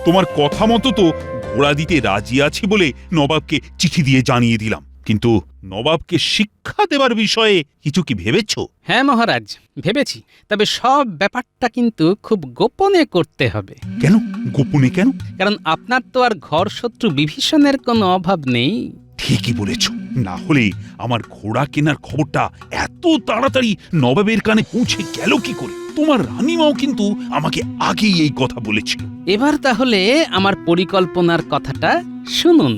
তোমার কথা মতো তো ঘোড়া দিতে রাজি আছি বলে নবাবকে চিঠি দিয়ে জানিয়ে দিলাম, কিন্তু নবাবকে শিক্ষা দেবার বিষয়ে কিছু কি ভেবেছো? হ্যাঁ মহারাজ, ভেবেছি। তবে সব ব্যাপারটা কিন্তু খুব গোপনে করতে হবে। কেন গোপনে কেন? কারণ আপনার তো আর ঘর শত্রু বিভীষণের কোনো অভাব নেই। ঠিকই বলেছ, না হলে আমার ঘোড়া কেনার খবরটা এত তাড়াতাড়ি নবাবের কানে পৌঁছে গেল কি করে? তোমার রানীমাও কিন্তু আমাকে আগেই এই কথা বলেছিল। এবার তাহলে আমার পরিকল্পনার কথাটা শুনুন।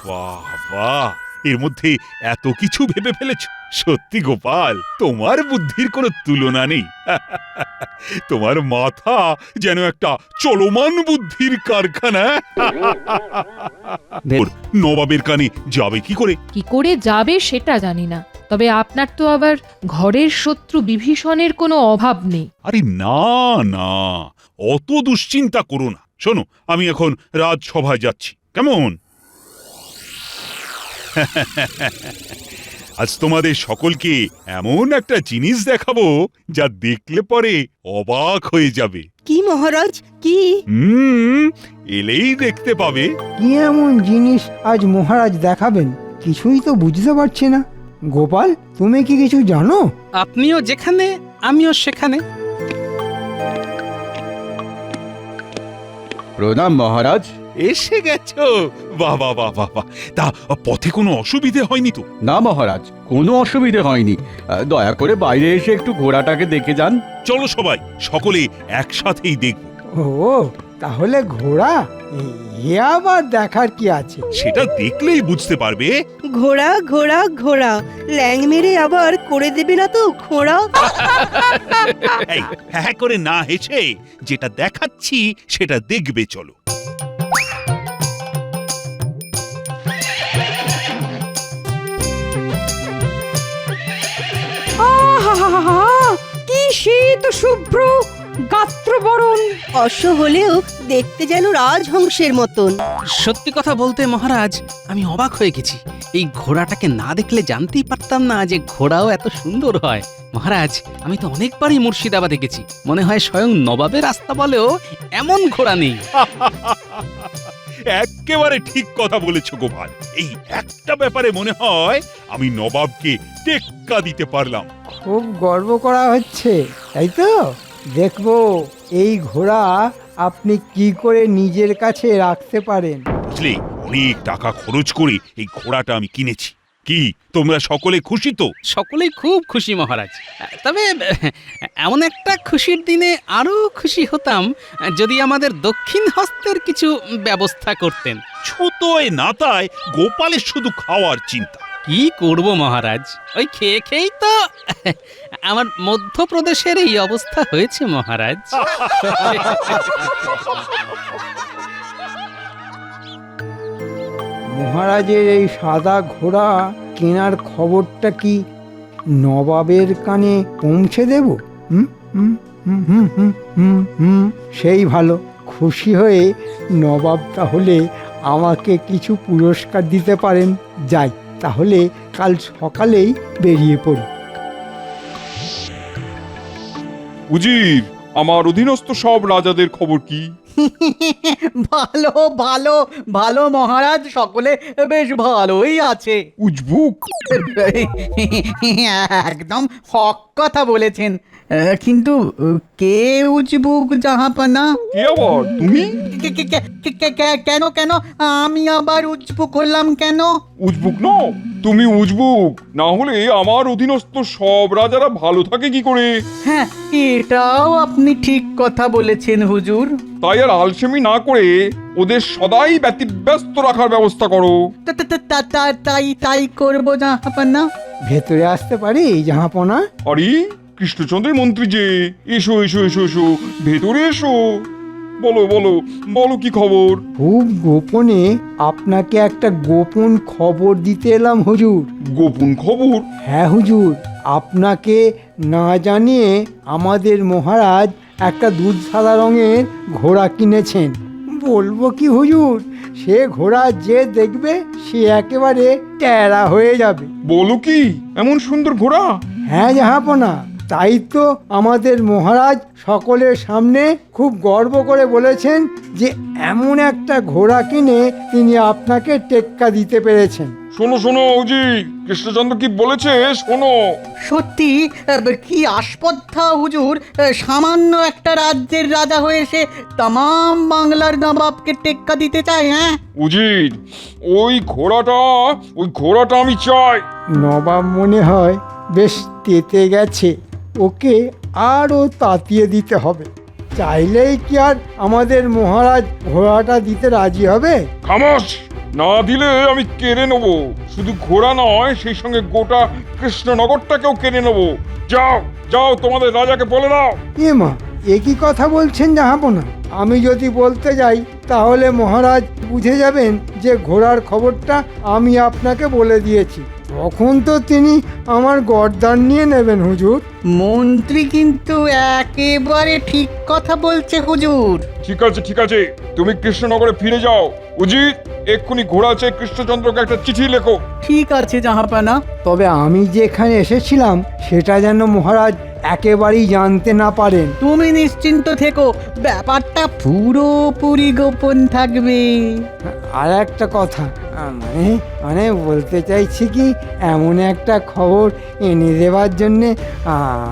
বাহ বাহ, এর মধ্যে এত কিছু ভেবে ফেলেছ। সত্যি গোপাল, তোমার বুদ্ধির কোনো তুলনা নেই। তোমার মাথা যেন একটা চলমান বুদ্ধির কারখানা। নবাবের কানে যাবে কি করে? কি করে যাবে সেটা জানি না, তবে আপনার তো আবার ঘরের শত্রু বিভীষণের কোনো অভাব নেই। আরে না না, অত দুশ্চিন্তা করো না। শোনো, আমি এখন রাজসভায় যাচ্ছি, কেমন? আজ তোমাদের সকলকে এমন একটা জিনিস দেখাবো যা দেখলে পরে অবাক হয়ে যাবে। কি মহারাজ, কি? এলেই দেখতে পাবে। কি এমন জিনিস আজ মহারাজ দেখাবেন? কিছুই তো বুঝতে পারছি না। গোপাল, তুমি কি কিছু জানো? আপনিও যেখানে, আমিও সেখানে। প্রণাম মহারাজ। এসে গেছো? বাহ বাহ বাহ বাহ বাহ। তা পথে কোনো অসুবিধে হয়নি তো? না মহারাজ, কোনো অসুবিধে হয়নি। দয়া করে বাইরে এসে একটু ঘোড়াটাকে দেখে যান। চলো সবাই, সকলে একসাথেই দেখব। ও, তাহলে ঘোড়া? এ আবার দেখার কি আছে? সেটা দেখলেই বুঝতে পারবে। ঘোড়া ঘোড়া ঘোড়া, ল্যাং মেরে আবার করে দেবে না তো ঘোড়া? এই হ্যাঁ করে না হেসে যেটা দেখাচ্ছি সেটা দেখবে, চলো। কি শীত শুভ্র গাত্রবরণ! অশ্ব হলেও দেখতে যেন রাজহংসের মতন। সত্যি কথা বলতে মহারাজ, আমি অবাক হয়ে গেছি। এই ঘোড়াটাকে না দেখলে জানতেই পারতাম না যে ঘোড়াও এত সুন্দর হয়। মহারাজ, আমি তো অনেকবারই মুর্শিদাবাদে গেছি, মনে হয় স্বয়ং নবাবের আস্তাবলেও এমন ঘোড়া নেই। একেবারে ঠিক কথা বলেছো গোপাল। এই একটা ব্যাপারে মনে হয় আমি নবাবকে টেক্কা দিতে পারলাম। খুব গর্ব করা হচ্ছে, তাই তো? দেখবো এই ঘোড়া আপনি কি করে নিজের কাছে রাখতে পারেন। বুঝলে, অনেক টাকা খরচ করে এই ঘোড়াটা আমি কিনেছি। কি তোমরা সকলে খুশি তো? সকলেই খুব খুশি মহারাজ। তবে এমন একটা খুশির দিনে আরো খুশি হতাম যদি আমাদের দক্ষিণ হস্তের কিছু ব্যবস্থা করতেন। ছোটয় নাতায় গোপালের শুধু খাওয়ার চিন্তা। কি করব মহারাজ, ওই খেয়ে খেয়েই তো আমার মধ্যপ্রদেশের এই অবস্থা হয়েছে মহারাজ। মহারাজের এই সাদা ঘোড়া কেনার খবরটা কি নবাবের কানে পৌঁছে দেব? হুম হুম হুম হুম হুম হুম হুম, সেই ভালো। খুশি হয়ে নবাব তাহলে আমাকে কিছু পুরস্কার দিতে পারেন। যাই, তাহলে কাল সকালেই বেরিয়ে পড়ি। উজির, আমার অধীনস্থ সব রাজাদের খবর কি? ভালো ভালো ভালো মহারাজ, সকলে বেশ ভালোই আছে। উজবুক? একদম হক কথা বলেছেন। কিন্তু কে উজবুক জাহাপানা? কে আবার? তুমি? কেন কেন আমি আবার উজবুক হলাম কেন? উজবুক নও, তুমি উজবুক না হলে আমার অধীনস্থ সব রাজারা ভালো থাকে কি করে? হ্যাঁ, এটাও আপনি ঠিক কথা বলেছেন হুজুর। তাই আর আলসেমি না করে ওদের সদাই ব্যতিব্যস্ত রাখার ব্যবস্থা করো। তাই তাই করবো জাহাপানা। ভেতরে আসতে পারি জাহাপনা? আরে কৃষ্ণচন্দ্রের মন্ত্রী যে, এসো এসো এসো এসো, ভেতরে এসো। বলো বলো বলো, কি খবর? খুব গোপনে আপনাকে একটা গোপন খবর দিতে এলাম হুজুর। গোপন খবর? হ্যাঁ হুজুর, আপনাকে না জানিয়ে আমাদের মহারাজ একটা দুধ সাদা রঙের ঘোড়া কিনেছেন। বলবো কি হুজুর, সে ঘোড়া যে দেখবে সে একেবারে ট্যারা হয়ে যাবে। বলো কি, এমন সুন্দর ঘোড়া? হ্যাঁ জাহাপনা, তাই তো আমাদের মহারাজ সকলের সামনে খুব গর্ব করে বলেছেন যে এমন একটা ঘোড়া কিনে তিনি আপনাকে টেক্কা দিতে পেরেছেন। শোনো শোনো উজির, কৃষ্ণচন্দ্র কি বলেছে শোনো। সত্যি কি আস্পর্ধা হুজুর, সামান্য একটা রাজ্যের রাজা হয়ে সে তামাম বাংলার নবাবকে টেক্কা দিতে চায়। হ্যাঁ উজির, ওই ঘোড়াটা আমি চাই। নবাব মনে হয় বেশ তেতে গেছে, ওকে আরও তাতিয়ে দিতে হবে। চাইলেই কি আর আমাদের মহারাজ ঘোড়াটা দিতে রাজি হবে? খামোশ! না দিলে আমি কেড়ে নেব। শুধু ঘোড়া নয়, সেই সঙ্গে গোটা কৃষ্ণনগরটাকেও কেড়ে নেব। যাও যাও, তোমাদের রাজাকে বলে দাও। এ মা, এ কি কথা বলছেন জাহাপনা? আমি যদি বলতে যাই তাহলে মহারাজ বুঝে যাবেন যে ঘোড়ার খবরটা আমি আপনাকে বলে দিয়েছি। তখন তো তিনি আমার গর্দান নিয়ে নেবেন হুজুর। মন্ত্রী কিন্তু একেবারে ঠিক কথা বলছে হুজুর। ঠিক আছে, তুমি কৃষ্ণনগরে ফিরে যাও। উজির, এক্ষুনি ঘোড়া চেয়ে কৃষ্ণচন্দ্রকে একটা চিঠি লেখো। ঠিক আছে জাহাপানা। তবে আমি যেখানে এসেছিলাম সেটা যেন মহারাজ একেবারেই জানতে না পারেন। তুমি নিশ্চিন্ত থেকো, ব্যাপারটা পুরোপুরি গোপন থাকবে। আর একটা কথা, মানে বলতে চাইছি কি, এমন একটা খবর এনে দেওয়ার জন্যে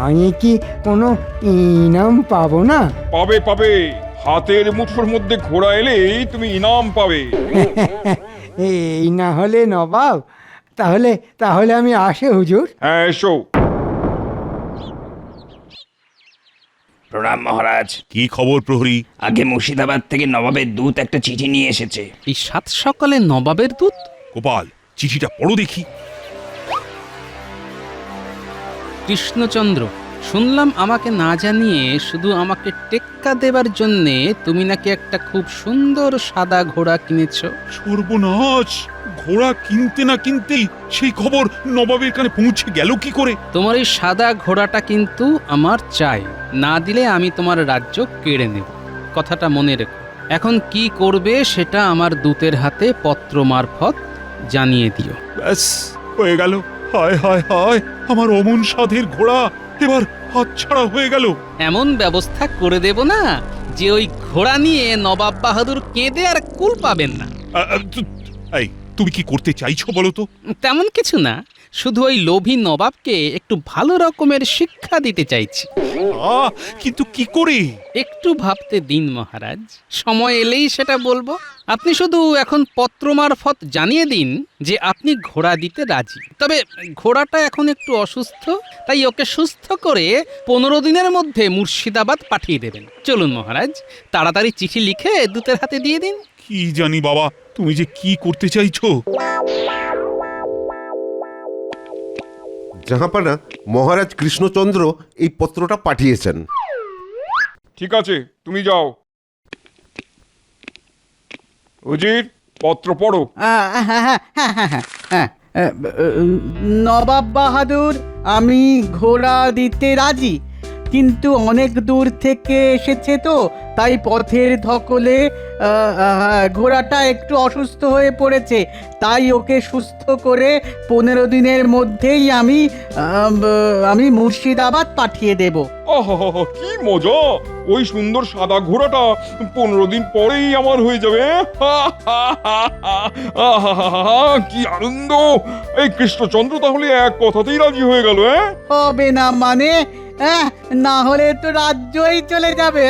আমি কি কোনো ইনাম পাবো না? পাবে, হাতের মুঠোর মধ্যে ঘোড়া এলেই তুমি ইনাম পাবে। এই না হলে নবাব, তাহলে আমি আসি হুজুর। হ্যাঁ, এসো। প্রণাম মহারাজ। কি খবর প্রহরী? আগে মুর্শিদাবাদ থেকে নবাবের দূত একটা চিঠি নিয়ে এসেছে। এই সাত সকালে নবাবের দূত? গোপাল, চিঠিটা পড়ো দেখি। কৃষ্ণচন্দ্র, শুনলাম আমাকে না জানিয়ে শুধু আমাকে টেক্কা দেবার জন্যে তুমি নাকি একটা খুব সুন্দর সাদা ঘোড়া কিনেছ। সর্বনাশ! ঘোড়া কিনতে না কিনতেই সেই খবর নবাবের কানে পৌঁছে গেল কি করে? তোমার এই সাদা ঘোড়াটা কিন্তু আমার চাই, না দিলে আমি তোমার রাজ্য কেড়ে নেব। কথাটা মনে রেখো। এখন কি করবে সেটা আমার দূতের হাতে পত্র মারফত জানিয়ে দিও। ব্যাস, হয়ে গেল। হায় হায় হায়, আমার অমন সাধের ঘোড়া এবার হাতছাড়া হয়ে গেল। এমন ব্যবস্থা করে দেব না যে ওই ঘোড়া নিয়ে নবাব বাহাদুর কেঁদে আর কুল পাবেন না। এই, তুমি কি করতে চাইছো বলো তো? তেমন কিছু না, শুধু ওই লোভী নবাবকে একটু ভালো রকমের শিক্ষা দিতে চাইছি। কিন্তু কি করে? একটু ভাবতে দিন মহারাজ, সময় এলেই সেটা বলবো। আপনি শুধু এখন পত্র মারফত জানিয়ে দিন যে আপনি ঘোড়া দিতে রাজি। তবে ঘোড়াটা এখন একটু অসুস্থ, তাই ওকে সুস্থ করে 15 দিনের মধ্যে মুর্শিদাবাদ পাঠিয়ে দেবেন। চলুন মহারাজ, তাড়াতাড়ি চিঠি লিখে দূতের হাতে দিয়ে দিন। কি জানি বাবা, তুমি যে কি করতে চাইছো। জাহাপানা, মহারাজ কৃষ্ণচন্দ্র এই পত্রটা পাঠিয়েছেন। ঠিক আছে, তুমি যাও। উজির, পত্র পড়ো। নবাব বাহাদুর, আমি ঘোড়া দিতে রাজি, কিন্তু অনেক দূর থেকে এসেছে তো, তাই পথের ধকলে ঘোড়াটা একটু অসুস্থ হয়ে পড়েছে। তাই ওকে সুস্থ করে 15 দিনের মধ্যেই আমি মুর্শিদাবাদ পাঠিয়ে দেব। আহা, কি মজা! ওই সুন্দর সাদা ঘোড়াটা 15 দিন পরেই আমার হয়ে যাবে। কি আনন্দ! এই কৃষ্ণচন্দ্র তাহলে এক কথাতেই রাজি হয়ে গেল। হবে না মানে? না হলে তো রাজ্যই চলে যাবে।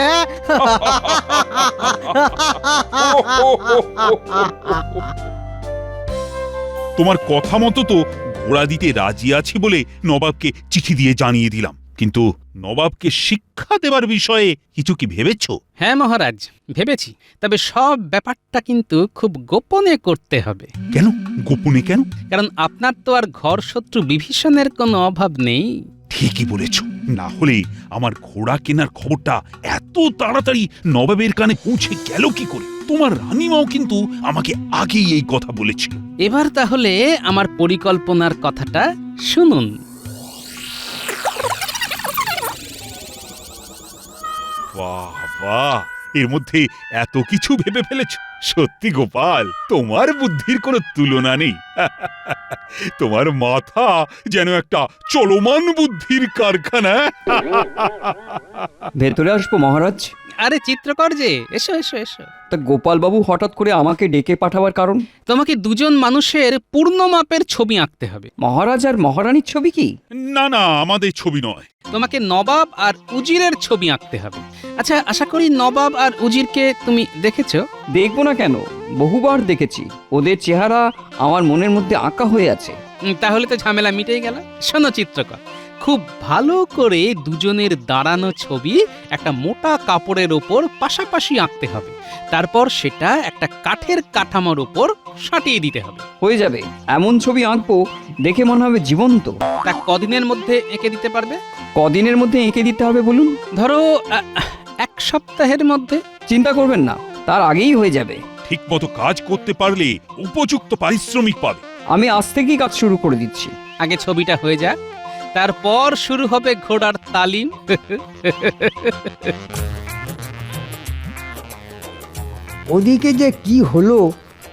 তোমার কথা মতো তো ঘোড়া দিতে রাজি আছি বলে নবাবকে চিঠি দিয়ে জানিয়ে দিলাম। কিন্তু নবাবকে শিক্ষা দেবার বিষয়ে কিছু কি ভেবেছো? হ্যাঁ মহারাজ, ভেবেছি। তবে সব ব্যাপারটা কিন্তু খুব গোপনে করতে হবে। কেন গোপনে কেন? কারণ আপনার তো আর ঘর শত্রু বিভীষণের কোনো অভাব নেই। ঠিকই বলেছ, না হলে আমার ঘোড়া কেনার খবরটা এত তাড়াতাড়ি নবাবের কানে পৌঁছে গেল কি করে? তোমার রানীমাও কিন্তু আমাকে আগেই এই কথা বলেছিল। এবার তাহলে আমার পরিকল্পনার কথাটা শুনুন। বাহ বাহ, এর মধ্যে এত কিছু ভেবে ফেলেছ। সত্যি গোপাল, তোমার বুদ্ধির কোনো তুলনা নেই। তোমার মাথা যেন একটা চলমান বুদ্ধির কারখানা। ভেতরে আসবো মহারাজ? আরে চিত্রকর যে, এসো এসো এসো। তা গোপালবাবু হঠাৎ করে আমাকে ডেকে পাঠাবার কারণ? তোমাকে দুজন মানুষের পূর্ণ মাপের ছবি আঁকতে হবে। মহারাজ আর মহারানীর ছবি কি? না না, আমাদের ছবি নয়। তোমাকে নবাব আর উজিরের ছবি আঁকতে হবে। আচ্ছা, আশা করি নবাব আর উজিরকে তুমি দেখেছো? দেখবো না কেন, বহুবার দেখেছি। ওদের চেহারা আমার মনের মধ্যে আঁকা হয়ে আছে। তাহলে তো ঝামেলা মিটেই গেল। শোনো চিত্রকর, খুব ভালো করে দুজনের দাঁড়ানো ছবি একটা মোটা কাপড়ের ওপর পাশাপাশি আঁকতে হবে। তারপর সেটা একটা কাঠের কাঠামোর ওপর সাটিয়ে দিতে হবে। হয়ে যাবে। এমন ছবি আঁকবো দেখে মনে হবে জীবন্ত। তা কদিনের মধ্যে এঁকে দিতে পারবে? কদিনের মধ্যে এঁকে দিতে হবে বলুন? ধরো 1 সপ্তাহের মধ্যে। চিন্তা করবেন না, তার আগেই হয়ে যাবে। ঠিক মতো কাজ করতে পারলে উপযুক্ত পারিশ্রমিক পাবে। আমি আজ থেকেই কাজ শুরু করে দিচ্ছি। আগে ছবিটা হয়ে যাক, তারপর শুরু হবে ঘোড়ার তালিম। ওদিকে যে কি হলো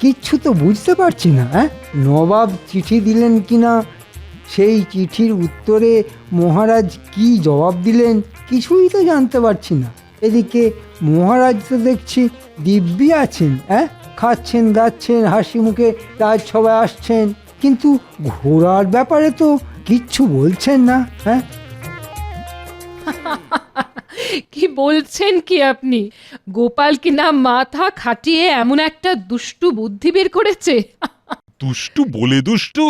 কিচ্ছু তো বুঝতে পারছি না। নবাব চিঠি দিলেন কিনা, সেই চিঠির উত্তরে মহারাজ কি জবাব দিলেন কিছুই তো জানতে পারছি না। এদিকে মহারাজ তো দেখছি দিব্যি আছেন, খাচ্ছেন দাচ্ছেন, হাসি মুখে রাজসভায় আসছেন, কিন্তু ঘোড়ার ব্যাপারে তো কিচ্ছু বলছেন না। কি বলছেন কি আপনি? গোপাল কি না মাথা খাটিয়ে এমন একটা দুষ্টু বুদ্ধি বের করেছে? দুষ্টু বলে দুষ্টু,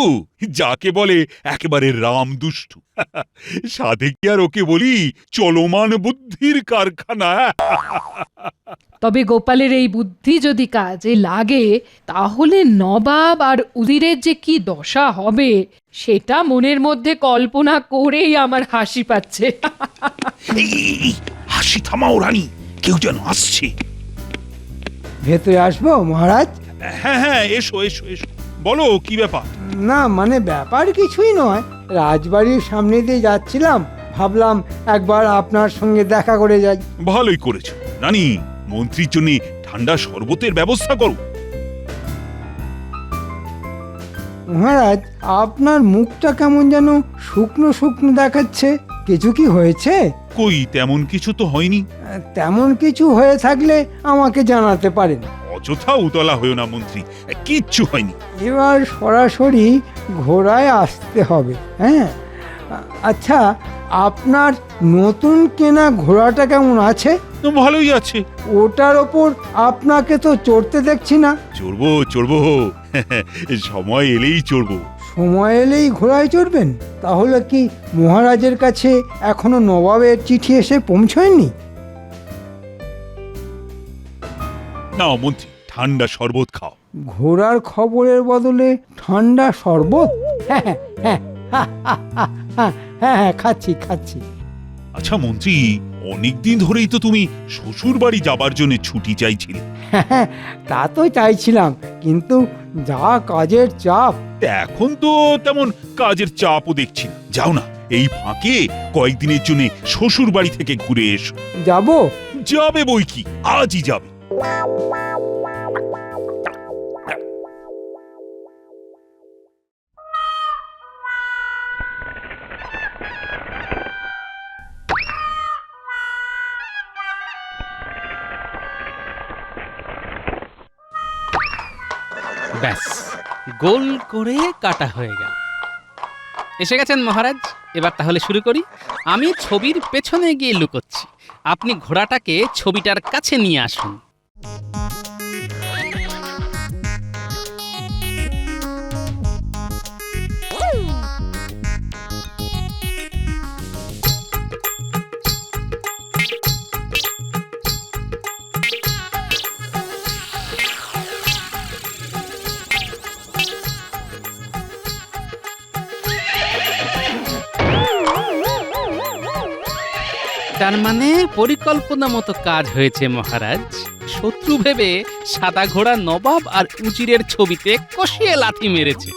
যাকে বলে একেবারে রাম দুষ্টু। সাধে কি আর ওকে বলি চলমান বুদ্ধির কারখানা? তবে গোপালের এই বুদ্ধি যদি কাজে লাগে, তাহলে নবাব আর উজিরের যে কি দশা হবে সেটা মনের মধ্যে কল্পনা করেই আমার হাসি পাচ্ছে। হাসি থামাও রানী, কেউ যেন আসছে। ভেতরে আসবো মহারাজ? হ্যাঁ হ্যাঁ, এসো এসো এসো, বলো কি ব্যাপার? না মানে ব্যাপার কিছুই নয়, রাজবাড়ির সামনে দিয়ে যাচ্ছিলাম, ভাবলাম একবার আপনার সঙ্গে দেখা করে যাই। ভালোই করেছো রানী, মন্ত্রীর জন্য ঠান্ডা শরবতের ব্যবস্থা করো। মহারাজ, আপনার মুখটা কেমন যেন শুকনো শুকনো দেখাচ্ছে, কিছু কি হয়েছে? কই তেমন কিছু তো হয়নি। তেমন কিছু হয়ে থাকলে আমাকে জানাতে পারেন। অযথা উতলা হয়েও না মন্ত্রী, কিচ্ছু হয়নি। এবার সরাসরি ঘোড়ায় আসতে হবে। আচ্ছা, আপনার নতুন কেনা ঘোড়াটা কেমন আছে? ভালোই আছে। ওটার ওপর আপনাকে তো চড়তে দেখছি না। চড়বো চড়বো, সময় এলেই চড়বো। সময় এলেই ঘোড়ায় চড়বেন? তাহলে কি মহারাজের কাছে এখনো নবাবের চিঠি এসে পৌঁছয়নি? নাও মন্ত্রী, ঠান্ডা শরবত খাও। ঘোড়ার খবরের বদলে ঠান্ডা শরবত? হ্যাঁ হ্যাঁ হ্যাঁ হ্যাঁ, খাচ্ছি খাচ্ছি। আচ্ছা মন্ত্রী, অনেকদিন ধরেই তো তুমি শ্বশুর বাড়ি যাবার জন্য ছুটি চাইছিলে। হ্যাঁ, তা তো চাইছিলাম, কিন্তু যা কাজের চাপ। এখন তো তেমন কাজের চাপও দেখছি না। যাও না, এই ফাঁকে কয়েকদিনের জন্য শ্বশুর বাড়ি থেকে ঘুরে এসো। যাব? যাবে বই কি, আজই যাবে। ব্যাস, গোল করে কাটা হয়ে গেল। এসে গেছেন মহারাজ, এবার তাহলে শুরু করি। আমি ছবির পেছনে গিয়ে লুকোচ্ছি, আপনি ঘোড়াটাকে ছবিটার কাছে নিয়ে আসুন। তার মানে পরিকল্পনা মতো কাজ হয়েছে মহারাজ। শত্রু ভেবে সাদা ঘোড়া নবাব আর উজিরের ছবিতে কষিয়ে লাথি মেরেছে।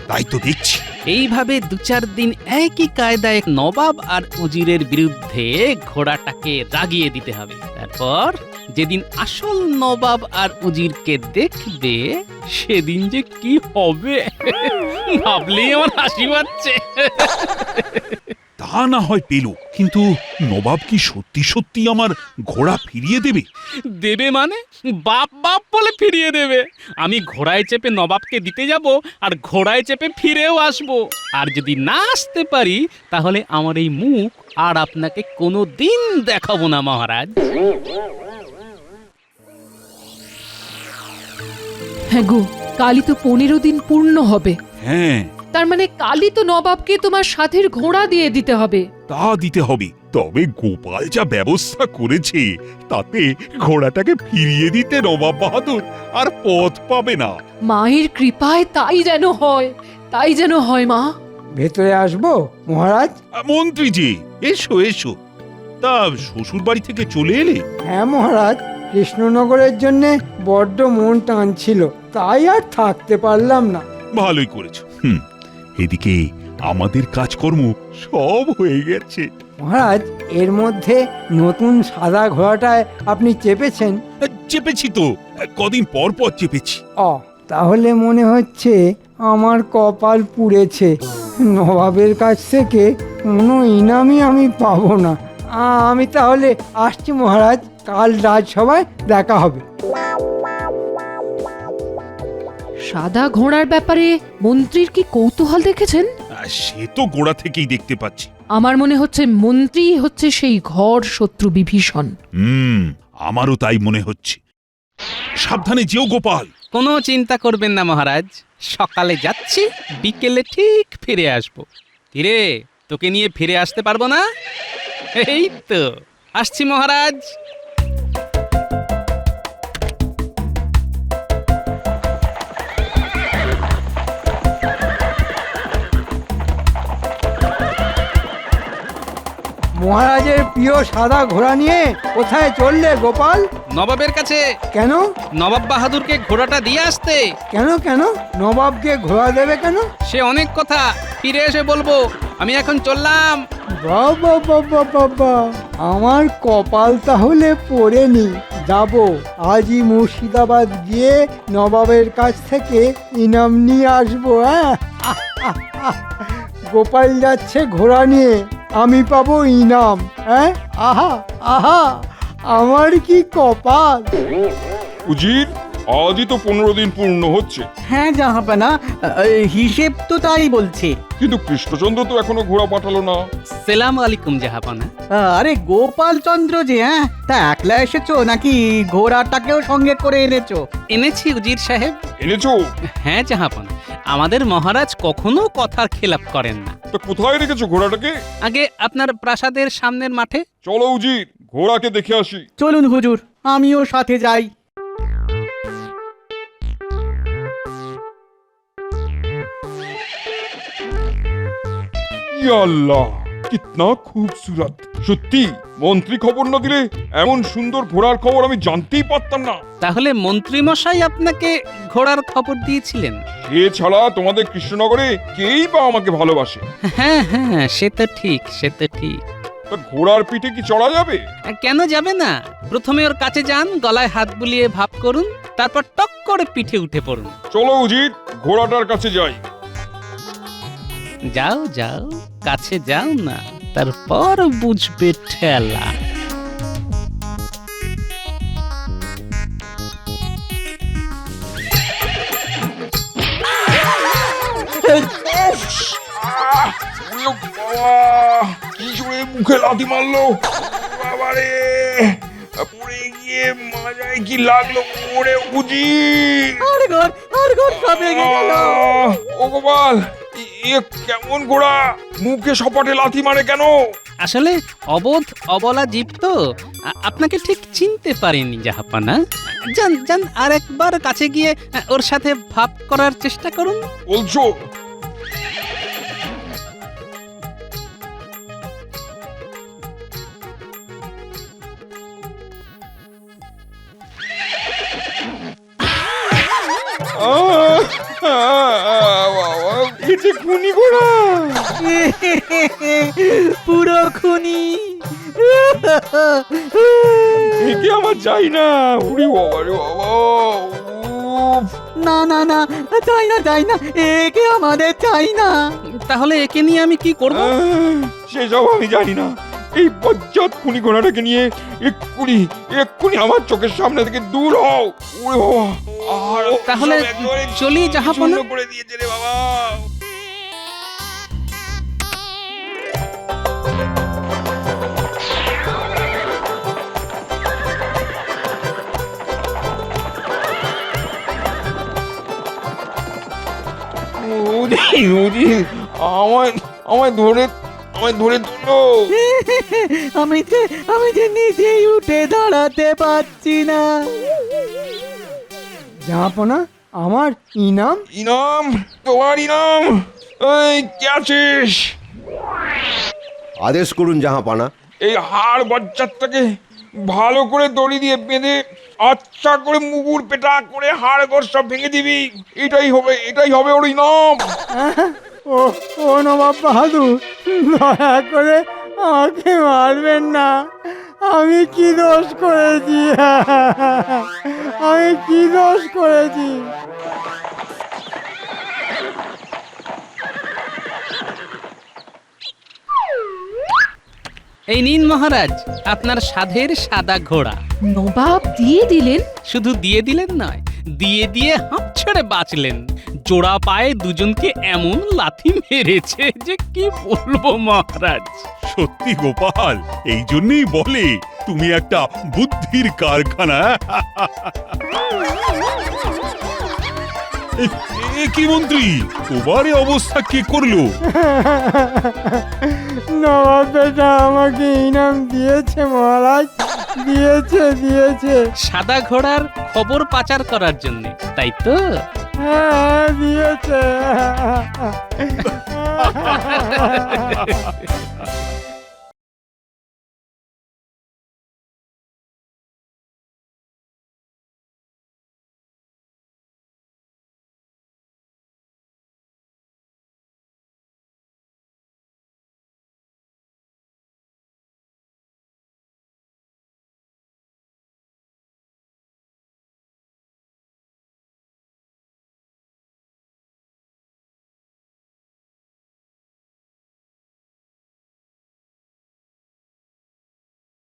তাই তো দেখছি। এইভাবে 2-4 দিন একই কায়দায় নবাব আর উজিরের বিরুদ্ধে ঘোড়াটাকে রাগিয়ে দিতে হবে। তারপর যেদিন আসল নবাব আর উজিরকে দেখবে সেদিন যে কি হবে ভাবলেই আমার হাসি পাচ্ছে। তা না হয় পেল, কিন্তু নবাব কি সত্যি সত্যি আমার ঘোড়া ফিরিয়ে দেবে? দেবে মানে বাপ বাপ বলে ফিরিয়ে দেবে। আমি ঘোড়ায় চেপে নবাবকে দিতে যাব আর ঘোড়ায় চেপে ফিরেও আসব। আর যদি না আসতে পারি তাহলে আমার এই মুখ আর আপনাকে কোনো দিন দেখাবো না মহারাজ। হ্যাঁ গো, কালই তো 15 দিন পূর্ণ হবে। হ্যাঁ, তার মানে কালই তো নবাবকে তোমার সাথের ঘোড়া দিয়ে দিতে হবে। তা দিতে হবে। তবে গোপাল যা ব্যবস্থা করেছে তাতে ঘোড়াটাকে ফিরিয়ে দিতে নবাব বাহাদুর আর পথ পাবে না। মায়ের কৃপায় তাই যেন হয়, তাই যেন হয় মা। ভেতরে আসবো মহারাজ? মন্ত্রী জি, এসো এসো। তা শ্বশুর বাড়ি থেকে চলে এলে? হ্যাঁ মহারাজ, কৃষ্ণনগরের জন্যে বড্ড মন টানছিল, তাই আর থাকতে পারলাম না। ভালোই করেছো। এদিকে আমাদের কাজকর্ম সব হয়ে গেছে। মহারাজ, এর মধ্যে নতুন সাদা ঘোড়াটায় আপনি চেপেছেন? চেপেছি তো, কদিন পর পর চেপেছি। তাহলে মনে হচ্ছে আমার কপাল পুড়েছে। নবাবের কাছ থেকে কোনো ইনামই আমি পাবো না। আমি তাহলে আসছি মহারাজ, কাল রাজসভায় দেখা হবে। সাদা ঘোড়ার ব্যাপারে মন্ত্রীর কি কৌতূহল দেখেছেন? সে তো গোড়া থেকেই দেখতে পাচ্ছি। আমার মনে হচ্ছে মন্ত্রী হচ্ছে সেই ঘর শত্রু বিভীষণ। আমারও তাই মনে হচ্ছে। সাবধানে যেও গোপাল। কোনো চিন্তা করবেন না মহারাজ, সকালে যাচ্ছি, বিকেলে ঠিক ফিরে আসবো। কিরে, তোকে নিয়ে ফিরে আসতে পারবো না? এই তো আসছি মহারাজ। মহারাজের প্রিয় সাদা ঘোড়া নিয়ে কোথায় চললে গোপাল? নবাবের কাছে। কেন? নবাব বাহাদুরকে ঘোড়াটা দিয়ে আসতে। কেন কেন? নবাবকে ঘোড়া দেবে কেন? সে অনেক কথা, ফিরে এসে বলবো। আমি এখন চললাম। বাবা বাবা বাবা, আমার কপাল তাহলে পড়েনি। যাব, আজই মুর্শিদাবাদ গিয়ে নবাবের কাছ থেকে ইনাম নিয়ে আসবো। গোপাল যাচ্ছে ঘোড়া নিয়ে, আমি পাবো ইনাম। আহা আহা, আমার কি কপাল! উজির, আজই তো 15 দিন পূর্ণ হচ্ছে। হ্যাঁ জাহাপানা, হিসেব তো তাই বলছে। কিন্তু কৃষ্ণচন্দ্র তো এখনো ঘোড়া পাঠালো না। সালাম আলাইকুম জাহাপানা। আরে গোপাল চন্দ্র যে, তা একলা এসেছো নাকি ঘোড়াটাকেও সঙ্গে করে এনেছো? এনেছি উজির সাহেব। এনেছো? হ্যাঁ জাহাপানা, আমাদের মহারাজ কখনো কথার খেলাপ করেন না। তো কোথায় রেখেছো ঘোড়াটাকে? আগে আপনার প্রাসাদের সামনের মাঠে। চলো উজির, ঘোড়াকে দেখে আসি। চলুন হুজুর, আমিও সাথে যাই। ইয়া আল্লাহ, কিতনা খুবসুরত! সত্যি মন্ত্রী খবর না দিলে এমন সুন্দর ঘোড়ার খবর আমি জানতেই পারতাম না। তাহলে মন্ত্রী মশাই আপনাকে ঘোড়ার খবর দিয়েছিলেন? এছাড়া তোমাদের কৃষ্ণনগরে কেই বা আমাকে ভালোবাসে। হ্যাঁ হ্যাঁ, সে তো ঠিক, সে তো ঠিক। তা ঘোড়ার পিঠে কি চড়া যাবে? কেন যাবে না? প্রথমে ওর কাছে যান, গলায় হাত বুলিয়ে ভাব করুন, তারপর টক করে পিঠে উঠে পড়ুন। চলো উজির, ঘোড়াটার কাছে যাই। যাও যাও, কাছে যাও না, তারপর বুঝবে ঠেলা। কি জোরে মুখে লাথি মারলো! বাবারে, পড়ে গিয়ে মাজায় কি লাগলো! ওরে উজির! ও গোপাল, এ কেমন ঘোড়া? মুখে সপাটে লাথি মারে কেন? আসলে অবোধ অবলা জীব তো, আপনাকে ঠিক চিনতে পারেনি জাহাপানা। যান যান, আর একবার কাছে গিয়ে ওর সাথে ভাব করার চেষ্টা করুন। বলছো? লেগেছে খুনি ঘোড়া। পুরো খুনি। একে আমার চাই না। ওরে বাবা রে বাবা, উফ। না না না, চাই না চাই না, একে আমাদের চাই না। তাহলে একে নিয়ে আমি কি করব? সেসব আমি জানি না। এই বজ্জাত খুনি ঘোড়াটাকে নিয়ে এক্ষুনি এক্ষুনি আমার চোখের সামনে থেকে দূর হও। ওরে বাবা, আর তাহলে সব একেবারে চলি জাহাপনা। শূন্য করে দিয়েছে রে বাবা। আমায় আমায় ধরে ধরলো। আমি যে নিজেই উঠে দাঁড়াতে পারছি না। জাহাপনা, আমার ইনাম? ইনাম? তোমার ইনাম? এই কে আছিস? আদেশ করুন জাহাপানা। এই হাড় বজ্জাতটাকে ভালো করে দড়ি দিয়ে বেঁধে আচ্ছা করে মুগুর পেটা করে হাড় গোড় সব ভেঙে দিবি। এটাই হবে ওর ইনাম। ও ও নবাব বাহাদুর, দয়া করে আমাকে মারবেন না। আমি কি দোষ করেছি? আমি কি দোষ করেছি? এই নিন মহারাজ, আপনার সাধের সাদা ঘোড়া। নবাব দিয়ে দিলেন? শুধু দিয়ে দিলেন নয়, দিয়ে দিয়ে হাঁপ ছেড়ে বাঁচলেন। জোড়া পায়ে দুজনকে এমন লাথি মেরেছে যে কি বলবো মহারাজ। সত্যি গোপাল, এই জন্যই বলে তুমি একটা বুদ্ধির কারখানা। এ কি মন্ত্রী, তোমার এই অবস্থা কে করলো? নবাব বেটা আমাকে ইনাম দিয়েছে মহারাজ, দিয়েছে। সাদা ঘোড়ার খবর পাচার করার জন্য, তাই তো? হ্যাঁ, দিয়েছে।